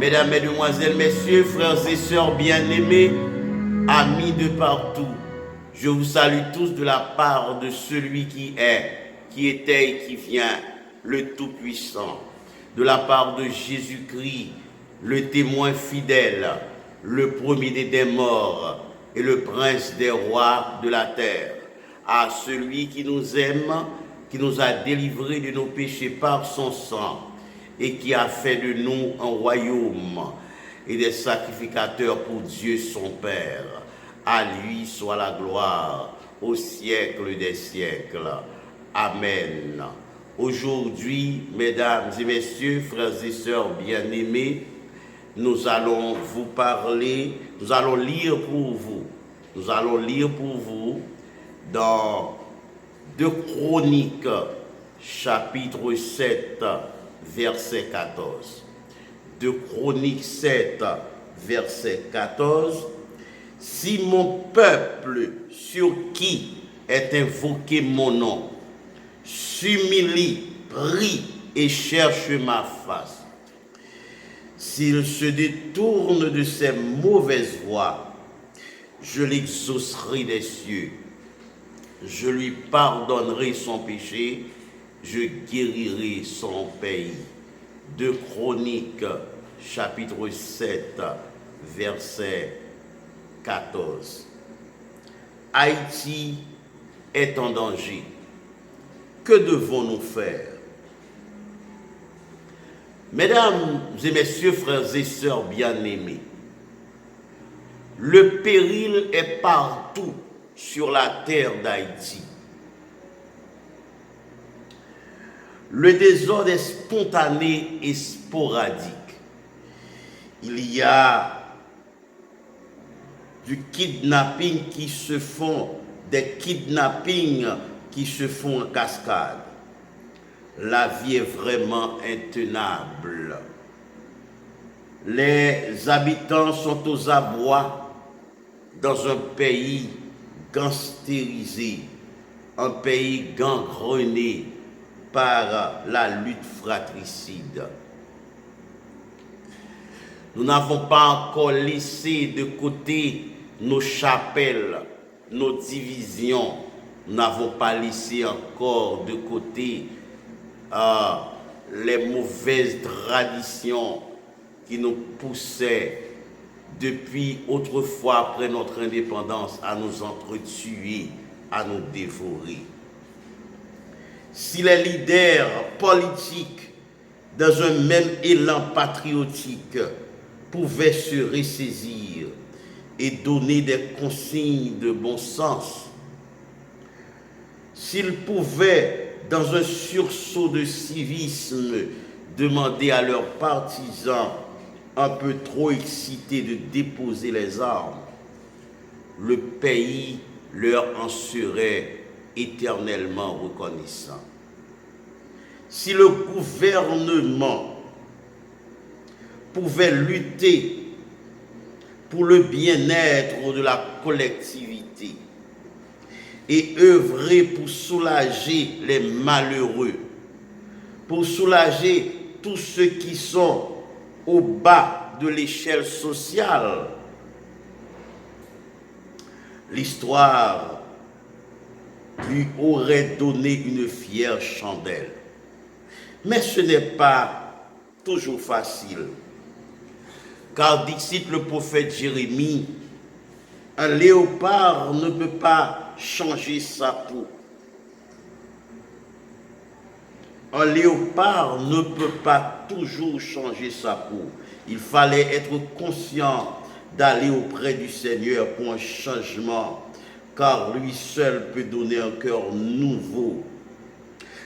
Mesdames, Mesdemoiselles, Messieurs, frères et sœurs bien-aimés, amis de partout, je vous salue tous de la part de celui qui est, qui était et qui vient, le Tout-Puissant, de la part de Jésus-Christ, le témoin fidèle, le premier des morts et le prince des rois de la terre, à celui qui nous aime, qui nous a délivrés de nos péchés par son sang, et qui a fait de nous un royaume et des sacrificateurs pour Dieu son Père. À lui soit la gloire au siècle des siècles. Amen. Aujourd'hui, mesdames et messieurs, frères et sœurs bien-aimés, nous allons vous parler, nous allons lire pour vous dans 2 Chroniques, chapitre 7, verset 14. 2 Chroniques 7, verset 14. Si mon peuple, sur qui est invoqué mon nom, s'humilie, prie et cherche ma face, s'il se détourne de ses mauvaises voies, je l'exaucerai des cieux, je lui pardonnerai son péché, je guérirai son pays. 2 Chroniques, chapitre 7, verset 14. Haïti est en danger. Que devons-nous faire? Mesdames et messieurs, frères et sœurs bien-aimés, le péril est partout sur la terre d'Haïti. Le désordre est spontané et sporadique. Il y a du kidnapping qui se font, des kidnappings qui se font en cascade. La vie est vraiment intenable. Les habitants sont aux abois dans un pays gangstérisé, un pays gangrené par la lutte fratricide. Nous n'avons pas encore laissé de côté nos chapelles, nos divisions. Nous n'avons pas laissé encore de côté les mauvaises traditions qui nous poussaient depuis autrefois, après notre indépendance, à nous entretuer, à nous dévorer. Si les leaders politiques, dans un même élan patriotique, pouvaient se ressaisir et donner des consignes de bon sens, s'ils pouvaient, dans un sursaut de civisme, demander à leurs partisans un peu trop excités de déposer les armes, le pays leur en serait éternellement reconnaissant. Si le gouvernement pouvait lutter pour le bien-être de la collectivité et œuvrer pour soulager les malheureux, pour soulager tous ceux qui sont au bas de l'échelle sociale, l'histoire lui aurait donné une fière chandelle. Mais ce n'est pas toujours facile. Car, dit le prophète Jérémie, un léopard ne peut pas changer sa peau. Un léopard ne peut pas toujours changer sa peau. Il fallait être conscient d'aller auprès du Seigneur pour un changement, car lui seul peut donner un cœur nouveau.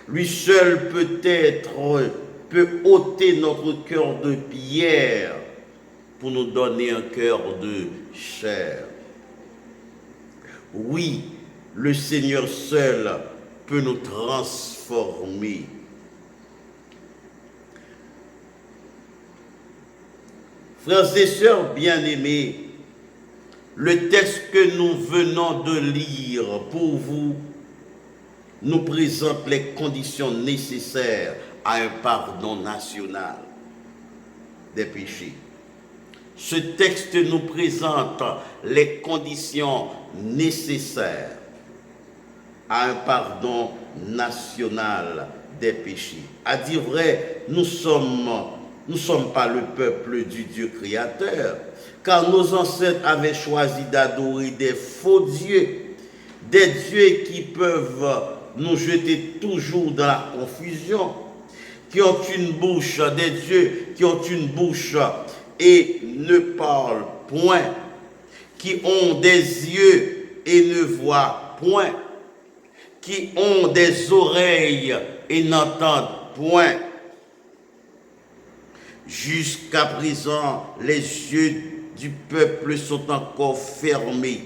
Lui seul peut ôter notre cœur de pierre pour nous donner un cœur de chair. Oui, le Seigneur seul peut nous transformer. Frères et sœurs bien-aimés, le texte que nous venons de lire pour vous nous présente les conditions nécessaires à un pardon national des péchés. Ce texte nous présente les conditions nécessaires à un pardon national des péchés. À dire vrai, nous ne sommes pas le peuple du Dieu créateur, car nos ancêtres avaient choisi d'adorer des faux dieux, des dieux qui peuvent nous jeter toujours dans la confusion, qui ont une bouche, des dieux qui ont une bouche et ne parlent point, qui ont des yeux et ne voient point, qui ont des oreilles et n'entendent point. Jusqu'à présent, les yeux du peuple sont encore fermés.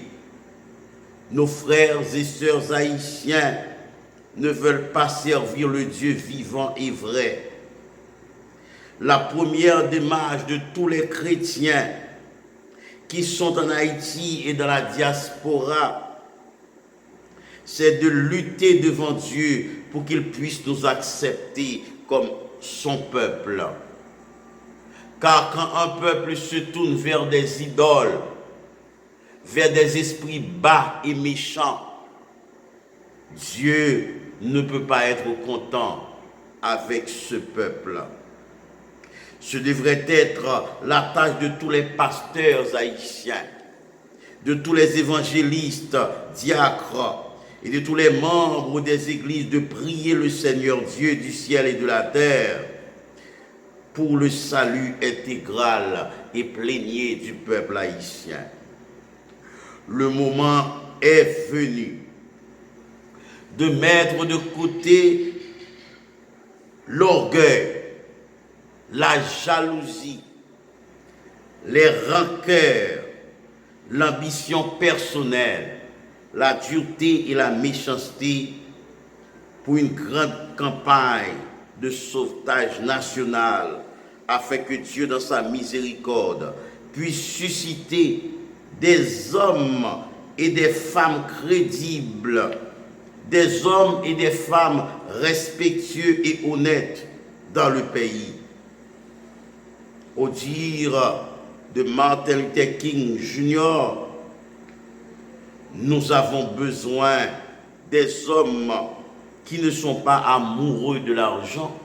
Nos frères et sœurs haïtiens ne veulent pas servir le Dieu vivant et vrai. La première démarche de tous les chrétiens qui sont en Haïti et dans la diaspora, c'est de lutter devant Dieu pour qu'il puisse nous accepter comme son peuple. Car quand un peuple se tourne vers des idoles, vers des esprits bas et méchants, Dieu ne peut pas être content avec ce peuple. Ce devrait être la tâche de tous les pasteurs haïtiens, de tous les évangélistes, diacres et de tous les membres des églises de prier le Seigneur Dieu du ciel et de la terre pour le salut intégral et plénier du peuple haïtien. Le moment est venu de mettre de côté l'orgueil, la jalousie, les rancœurs, l'ambition personnelle, la dureté et la méchanceté pour une grande campagne de sauvetage national afin que Dieu, dans sa miséricorde, puisse susciter des hommes et des femmes crédibles, des hommes et des femmes respectueux et honnêtes dans le pays. Au dire de Martin Luther King Jr., nous avons besoin des hommes qui ne sont pas amoureux de l'argent,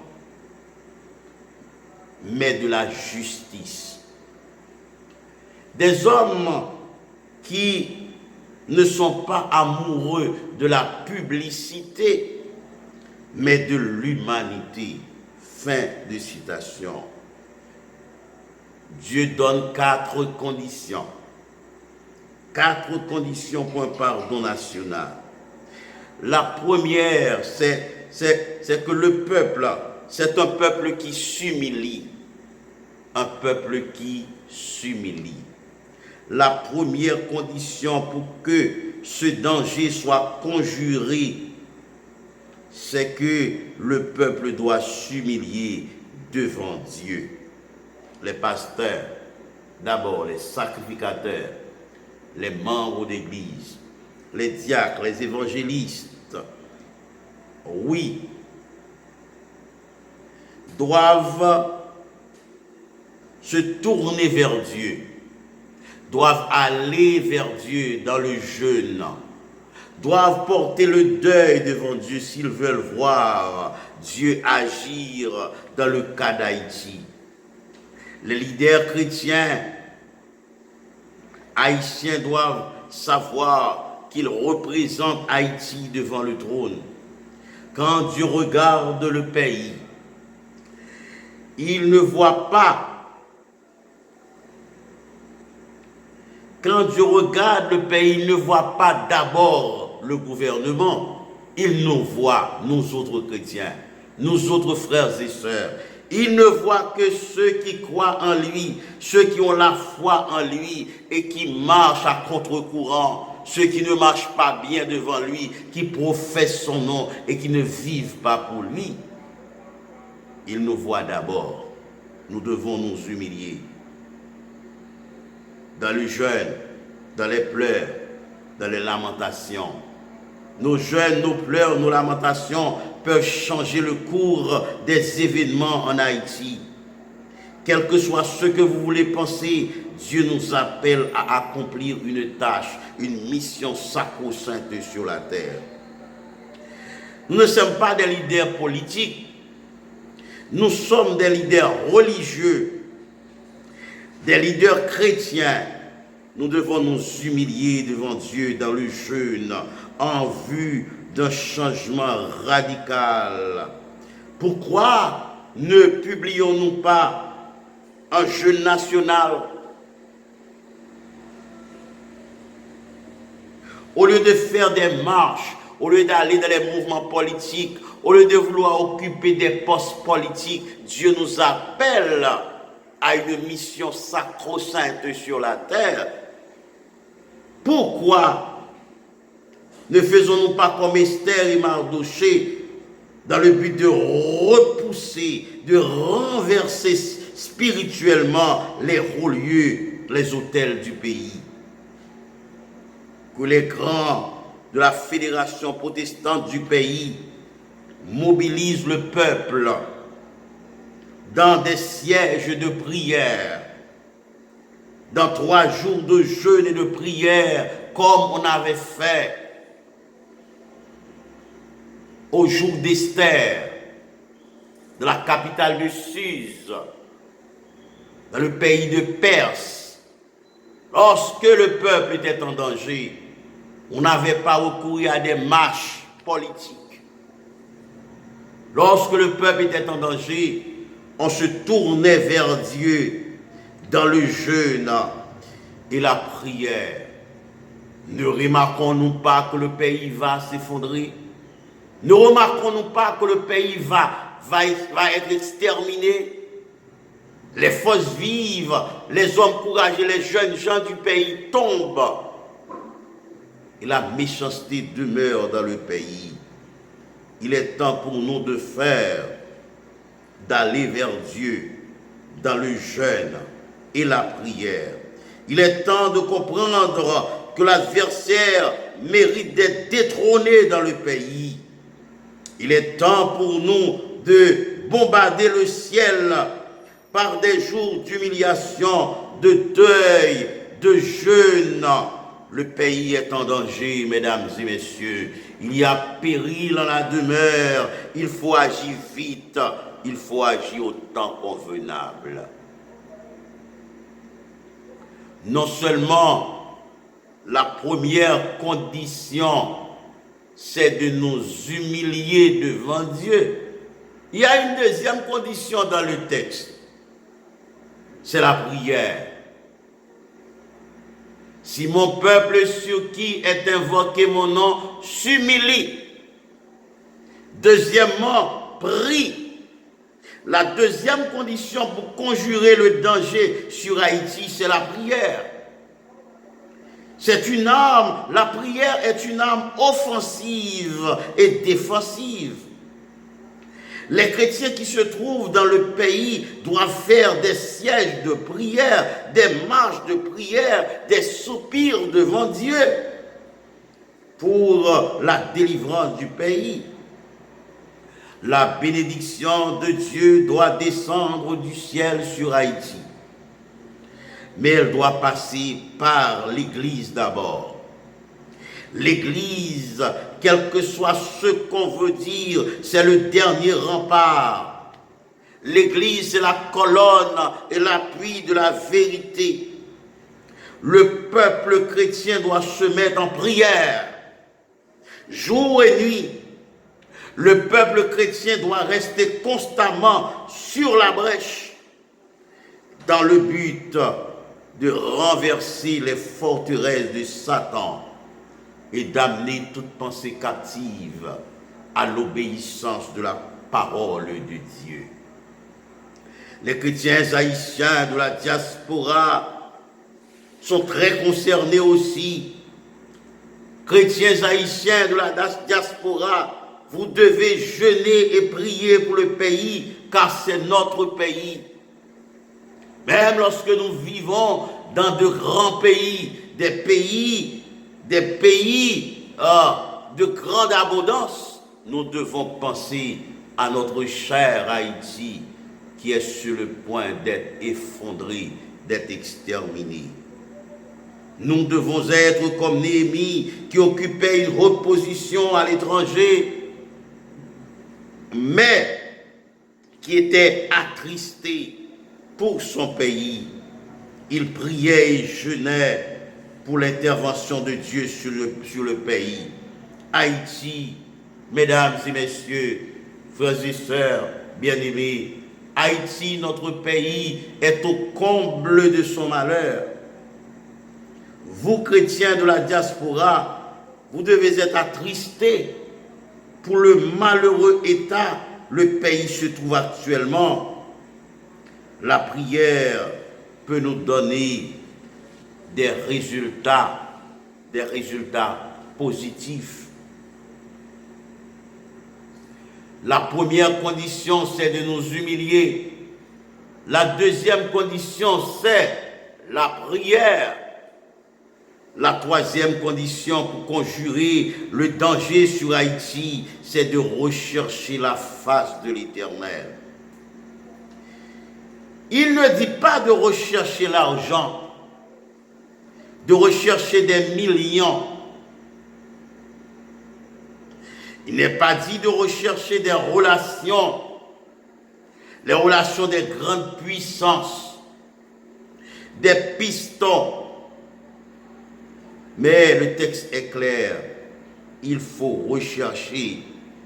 mais de la justice. Des hommes qui ne sont pas amoureux de la publicité, mais de l'humanité. Fin de citation. Dieu donne 4 conditions. 4 conditions pour un pardon national. La première, c'est que le peuple, c'est un peuple qui s'humilie. Un peuple qui s'humilie. La première condition pour que ce danger soit conjuré, c'est que le peuple doit s'humilier devant Dieu. Les pasteurs, d'abord les sacrificateurs, les membres d'église, les diacres, les évangélistes, oui, doivent se tourner vers Dieu, doivent aller vers Dieu dans le jeûne, doivent porter le deuil devant Dieu s'ils veulent voir Dieu agir dans le cas d'Haïti. Les leaders chrétiens haïtiens doivent savoir qu'ils représentent Haïti devant le trône. Quand Dieu regarde le pays, il ne voit pas. Quand Dieu regarde le pays, il ne voit pas d'abord le gouvernement. Il nous voit, nous autres chrétiens, nous autres frères et sœurs. Il ne voit que ceux qui croient en lui, ceux qui ont la foi en lui et qui marchent à contre-courant, ceux qui ne marchent pas bien devant lui, qui professent son nom et qui ne vivent pas pour lui. Il nous voit d'abord. Nous devons nous humilier. Dans le jeûne, dans les pleurs, dans les lamentations. Nos jeûnes, nos pleurs, nos lamentations peuvent changer le cours des événements en Haïti. Quel que soit ce que vous voulez penser Dieu nous appelle à accomplir une tâche, une mission sacro-sainte sur la terre. Nous ne sommes pas des leaders politiques, nous sommes des leaders religieux, des leaders chrétiens. Nous devons nous humilier devant Dieu dans le jeûne en vue d'un changement radical. Pourquoi ne publions-nous pas un jeûne national? Au lieu de faire des marches, au lieu d'aller dans les mouvements politiques, au lieu de vouloir occuper des postes politiques, Dieu nous appelle à une mission sacro-sainte sur la terre. Pourquoi ne faisons-nous pas comme Esther et Mardochée dans le but de repousser, de renverser spirituellement les hauts lieux, les autels du pays? Que les grands de la fédération protestante du pays mobilisent le peuple dans des sièges de prière, dans 3 jours de jeûne et de prière, comme on avait fait au jour d'Esther, dans la capitale de Suse, dans le pays de Perse. Lorsque le peuple était en danger, on n'avait pas recouru à des marches politiques. Lorsque le peuple était en danger, on se tournait vers Dieu dans le jeûne et la prière. Ne remarquons-nous pas que le pays va s'effondrer? Ne remarquons-nous pas que le pays va être exterminé? Les forces vives, les hommes courageux, les jeunes gens du pays tombent. Et la méchanceté demeure dans le pays. Il est temps pour nous de faire, d'aller vers Dieu dans le jeûne et la prière. Il est temps de comprendre que l'adversaire mérite d'être détrôné dans le pays. Il est temps pour nous de bombarder le ciel par des jours d'humiliation, de deuil, de jeûne. Le pays est en danger, mesdames et messieurs. Il y a péril en la demeure. Il faut agir vite. Il faut agir au temps convenable. Non seulement la première condition, c'est de nous humilier devant Dieu. Il y a une deuxième condition dans le texte. C'est la prière. Si mon peuple sur qui est invoqué mon nom s'humilie. Deuxièmement, prie. La deuxième condition pour conjurer le danger sur Haïti, c'est la prière. C'est une arme, la prière est une arme offensive et défensive. Les chrétiens qui se trouvent dans le pays doivent faire des sièges de prière, des marches de prière, des soupirs devant Dieu pour la délivrance du pays. La bénédiction de Dieu doit descendre du ciel sur Haïti. Mais elle doit passer par l'Église d'abord. L'Église, quel que soit ce qu'on veut dire, c'est le dernier rempart. L'Église, c'est la colonne et l'appui de la vérité. Le peuple chrétien doit se mettre en prière, jour et nuit. Le peuple chrétien doit rester constamment sur la brèche dans le but de renverser les forteresses de Satan et d'amener toute pensée captive à l'obéissance de la parole de Dieu. Les chrétiens haïtiens de la diaspora sont très concernés aussi. Chrétiens haïtiens de la diaspora, vous devez jeûner et prier pour le pays, car c'est notre pays. Même lorsque nous vivons dans de grands pays, des pays de grande abondance, nous devons penser à notre cher Haïti qui est sur le point d'être effondré d'être exterminés. Nous devons être comme Néhémie qui occupait une haute position à l'étranger, mais qui était attristé pour son pays. Il priait et jeûnait pour l'intervention de Dieu sur le pays. Haïti, mesdames et messieurs, frères et sœurs bien-aimés, Haïti, notre pays, est au comble de son malheur. Vous, chrétiens de la diaspora, vous devez être attristés pour le malheureux état où le pays se trouve actuellement. La prière peut nous donner des résultats positifs. La première condition, c'est de nous humilier. La deuxième condition, c'est la prière. La troisième condition pour conjurer le danger sur Haïti, c'est de rechercher la face de l'Éternel. Il ne dit pas de rechercher l'argent, de rechercher des millions. Il n'est pas dit de rechercher des relations, les relations des grandes puissances, des pistons. Mais le texte est clair, il faut rechercher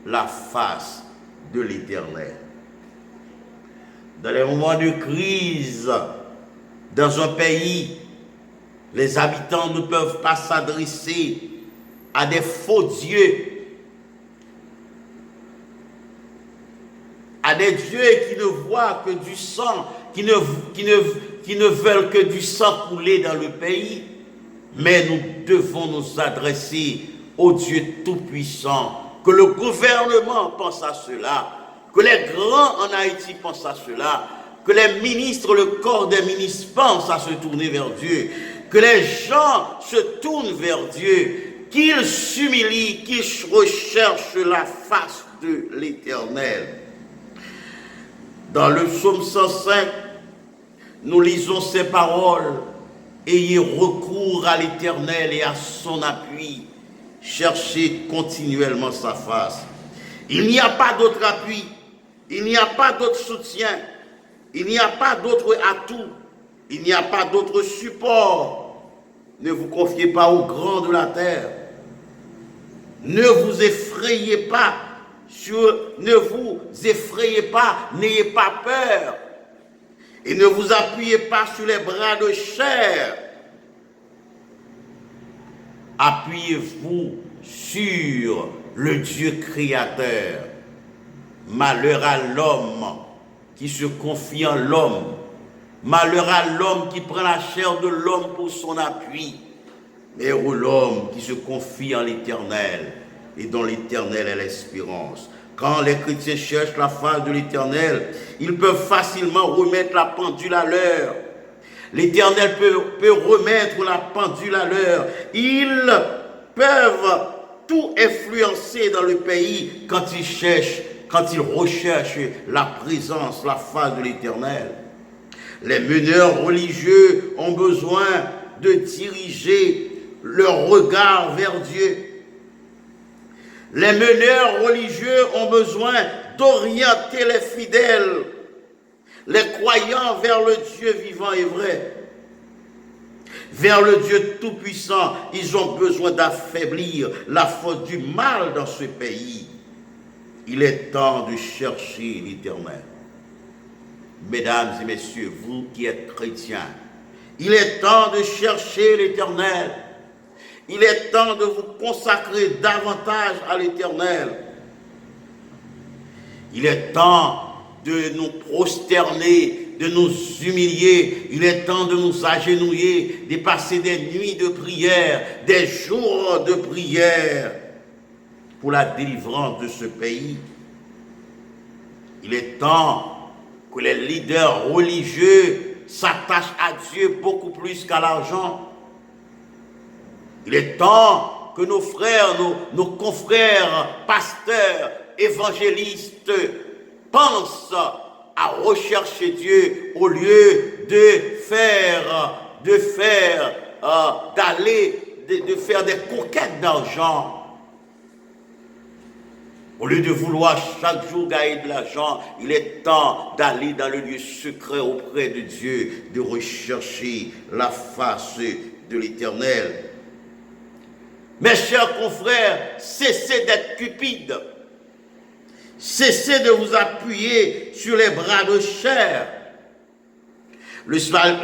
la face de l'Éternel. Dans les moments de crise, dans un pays, les habitants ne peuvent pas s'adresser à des faux dieux, à des dieux qui ne voient que du sang, qui ne veulent que du sang couler dans le pays. Mais nous devons nous adresser au Dieu Tout-Puissant, que le gouvernement pense à cela, que les grands en Haïti pensent à cela, que les ministres, le corps des ministres pensent à se tourner vers Dieu, que les gens se tournent vers Dieu, qu'ils s'humilient, qu'ils recherchent la face de l'Éternel. Dans le psaume 105, nous lisons ces paroles. Ayez recours à l'Éternel et à son appui. Cherchez continuellement sa face. Il n'y a pas d'autre appui. Il n'y a pas d'autre soutien. Il n'y a pas d'autre atout. Il n'y a pas d'autre support. Ne vous confiez pas aux grands de la terre. Ne vous effrayez pas. Ne vous effrayez pas. N'ayez pas peur. Et ne vous appuyez pas sur les bras de chair. Appuyez-vous sur le Dieu créateur. Malheur à l'homme qui se confie en l'homme. Malheur à l'homme qui prend la chair de l'homme pour son appui. Mais heureux l'homme qui se confie en l'Éternel et dont l'Éternel est l'espérance. Quand les chrétiens cherchent la face de l'Éternel, ils peuvent facilement remettre la pendule à l'heure. L'Éternel peut remettre la pendule à l'heure. Ils peuvent tout influencer dans le pays quand ils recherchent la présence, la face de l'Éternel. Les meneurs religieux ont besoin de diriger leur regard vers Dieu. Les meneurs religieux ont besoin d'orienter les fidèles, les croyants vers le Dieu vivant et vrai, vers le Dieu tout-puissant. Ils ont besoin d'affaiblir la force du mal dans ce pays. Il est temps de chercher l'Éternel. Mesdames et messieurs, vous qui êtes chrétiens, il est temps de chercher l'Éternel. Il est temps de vous consacrer davantage à l'Éternel. Il est temps de nous prosterner, de nous humilier. Il est temps de nous agenouiller, de passer des nuits de prière, des jours de prière pour la délivrance de ce pays. Il est temps que les leaders religieux s'attachent à Dieu beaucoup plus qu'à l'argent. Il est temps que nos frères, nos confrères, pasteurs, évangélistes pensent à rechercher Dieu au lieu de faire des conquêtes d'argent. Au lieu de vouloir chaque jour gagner de l'argent, il est temps d'aller dans le lieu secret auprès de Dieu, de rechercher la face de l'Éternel. Mes chers confrères, cessez d'être cupides. Cessez de vous appuyer sur les bras de chair. Le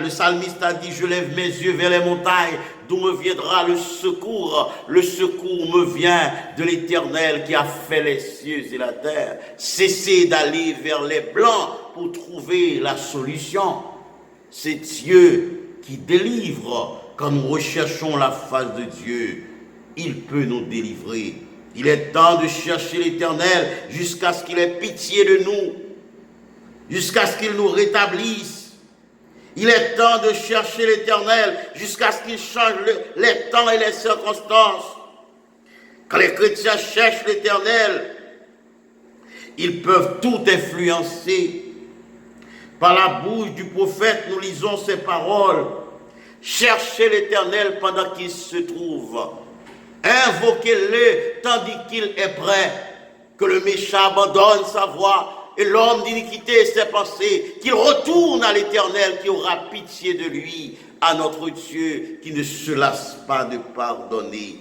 psalmiste a dit, je lève mes yeux vers les montagnes, d'où me viendra le secours. Le secours me vient de l'Éternel qui a fait les cieux et la terre. Cessez d'aller vers les blancs pour trouver la solution. C'est Dieu qui délivre. Quand nous recherchons la face de Dieu, il peut nous délivrer. Il est temps de chercher l'Éternel jusqu'à ce qu'il ait pitié de nous, jusqu'à ce qu'il nous rétablisse. Il est temps de chercher l'Éternel jusqu'à ce qu'il change les temps et les circonstances. Quand les chrétiens cherchent l'Éternel, ils peuvent tout influencer. Par la bouche du prophète, nous lisons ces paroles. Cherchez l'Éternel pendant qu'il se trouve. Invoquez-le tandis qu'il est prêt. Que le méchant abandonne sa voie et l'homme d'iniquité ses pensées, qu'il retourne à l'Éternel qui aura pitié de lui, à notre Dieu qui ne se lasse pas de pardonner.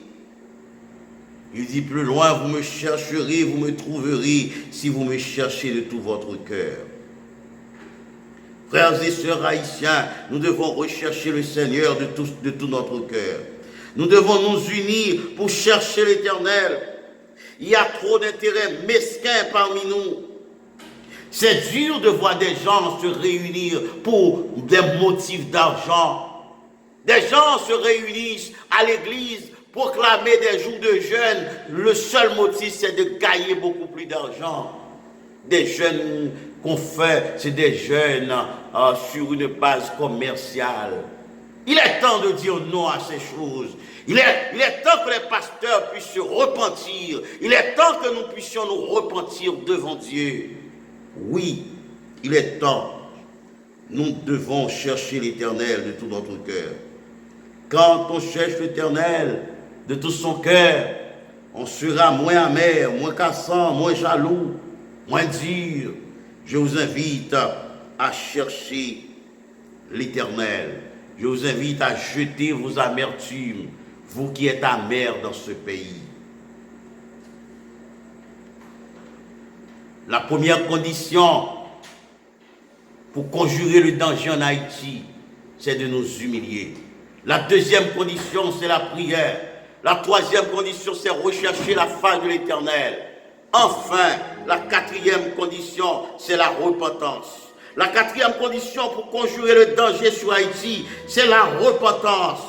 Il dit plus loin, vous me chercherez, vous me trouverez si vous me cherchez de tout votre cœur. Frères et sœurs haïtiens, nous devons rechercher le Seigneur de tout notre cœur. Nous devons nous unir pour chercher l'Éternel. Il y a trop d'intérêts mesquins parmi nous. C'est dur de voir des gens se réunir pour des motifs d'argent. Des gens se réunissent à l'église, proclamer des jours de jeûne. Le seul motif, c'est de gagner beaucoup plus d'argent. Des jeûnes qu'on fait, c'est des jeûnes sur une base commerciale. Il est temps de dire non à ces choses. Il est temps que les pasteurs puissent se repentir. Il est temps que nous puissions nous repentir devant Dieu. Oui, il est temps. Nous devons chercher l'Éternel de tout notre cœur. Quand on cherche l'Éternel de tout son cœur, on sera moins amer, moins cassant, moins jaloux, moins dur. Je vous invite à chercher l'Éternel. Je vous invite à jeter vos amertumes, vous qui êtes amers dans ce pays. La première condition pour conjurer le danger en Haïti, c'est de nous humilier. La deuxième condition, c'est la prière. La troisième condition, c'est rechercher la face de l'Éternel. Enfin, la quatrième condition, c'est la repentance. La quatrième condition pour conjurer le danger sur Haïti, c'est la repentance.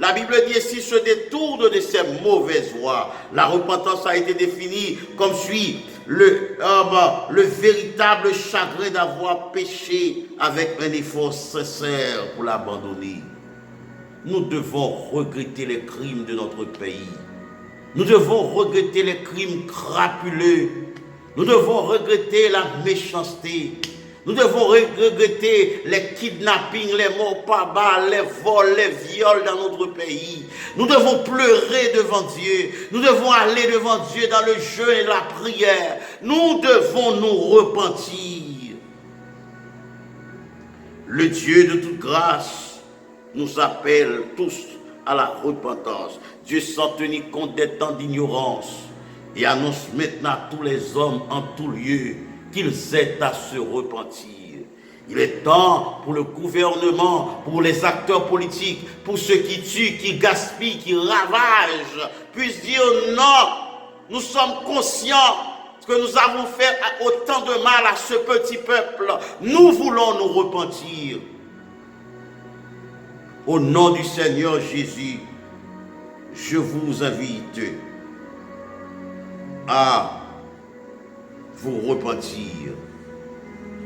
La Bible dit, s'il se détourne de ses mauvaises voies, la repentance a été définie comme suit. Le véritable chagrin d'avoir péché avec un effort sincère pour l'abandonner. Nous devons regretter les crimes de notre pays. Nous devons regretter les crimes crapuleux. Nous devons regretter la méchanceté. Nous devons regretter les kidnappings, les morts par balles, les vols, les viols dans notre pays. Nous devons pleurer devant Dieu. Nous devons aller devant Dieu dans le jeûne et la prière. Nous devons nous repentir. Le Dieu de toute grâce nous appelle tous à la repentance. Dieu sans tenir compte des temps d'ignorance et annonce maintenant à tous les hommes en tout lieu qu'ils aient à se repentir. Il est temps pour le gouvernement, pour les acteurs politiques, pour ceux qui tuent, qui gaspillent, qui ravagent, puissent dire non, nous sommes conscients que nous avons fait autant de mal à ce petit peuple. Nous voulons nous repentir. Au nom du Seigneur Jésus, je vous invite à vous repentir.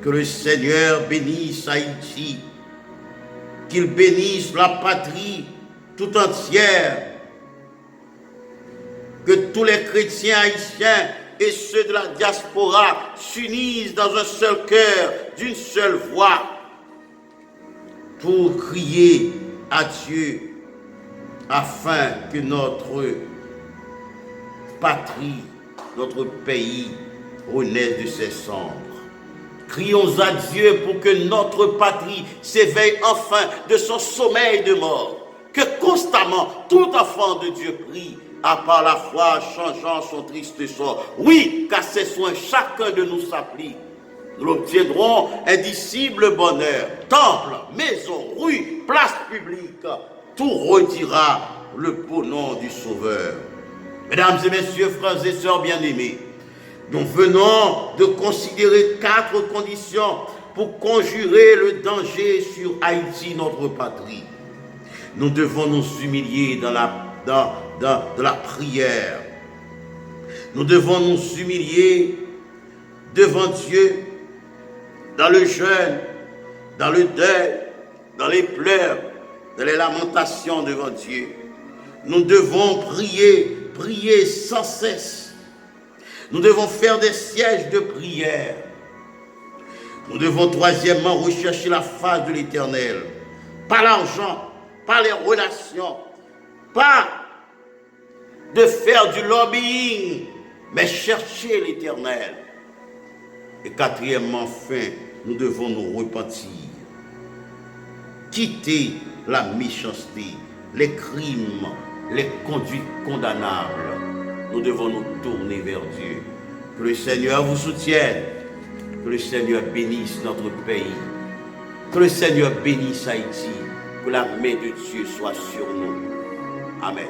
Que le Seigneur bénisse Haïti, qu'il bénisse la patrie tout entière, que tous les chrétiens haïtiens et ceux de la diaspora s'unissent dans un seul cœur, d'une seule voix, pour crier à Dieu afin que notre patrie, notre pays renaisse de ses cendres. Crions à Dieu pour que notre patrie s'éveille enfin de son sommeil de mort. Que constamment tout enfant de Dieu prie, à part la foi, changeant son triste sort. Oui, qu'à ses soins chacun de nous s'applique. Nous obtiendrons indicible bonheur. Temple, maison, rue, place publique, tout redira le beau nom du Sauveur. Mesdames et messieurs, frères et sœurs bien-aimés, nous venons de considérer 4 conditions pour conjurer le danger sur Haïti, notre patrie. Nous devons nous humilier dans la prière. Nous devons nous humilier devant Dieu, dans le jeûne, dans le deuil, dans les pleurs, dans les lamentations devant Dieu. Nous devons prier sans cesse. Nous devons faire des sièges de prière. Nous devons troisièmement rechercher la face de l'Éternel. Pas l'argent, pas les relations, pas de faire du lobbying, mais chercher l'Éternel. Et quatrièmement, enfin, nous devons nous repentir. Quitter la méchanceté, les crimes, les conduites condamnables. Nous devons nous tourner vers Dieu. Que le Seigneur vous soutienne. Que le Seigneur bénisse notre pays. Que le Seigneur bénisse Haïti. Que la main de Dieu soit sur nous. Amen.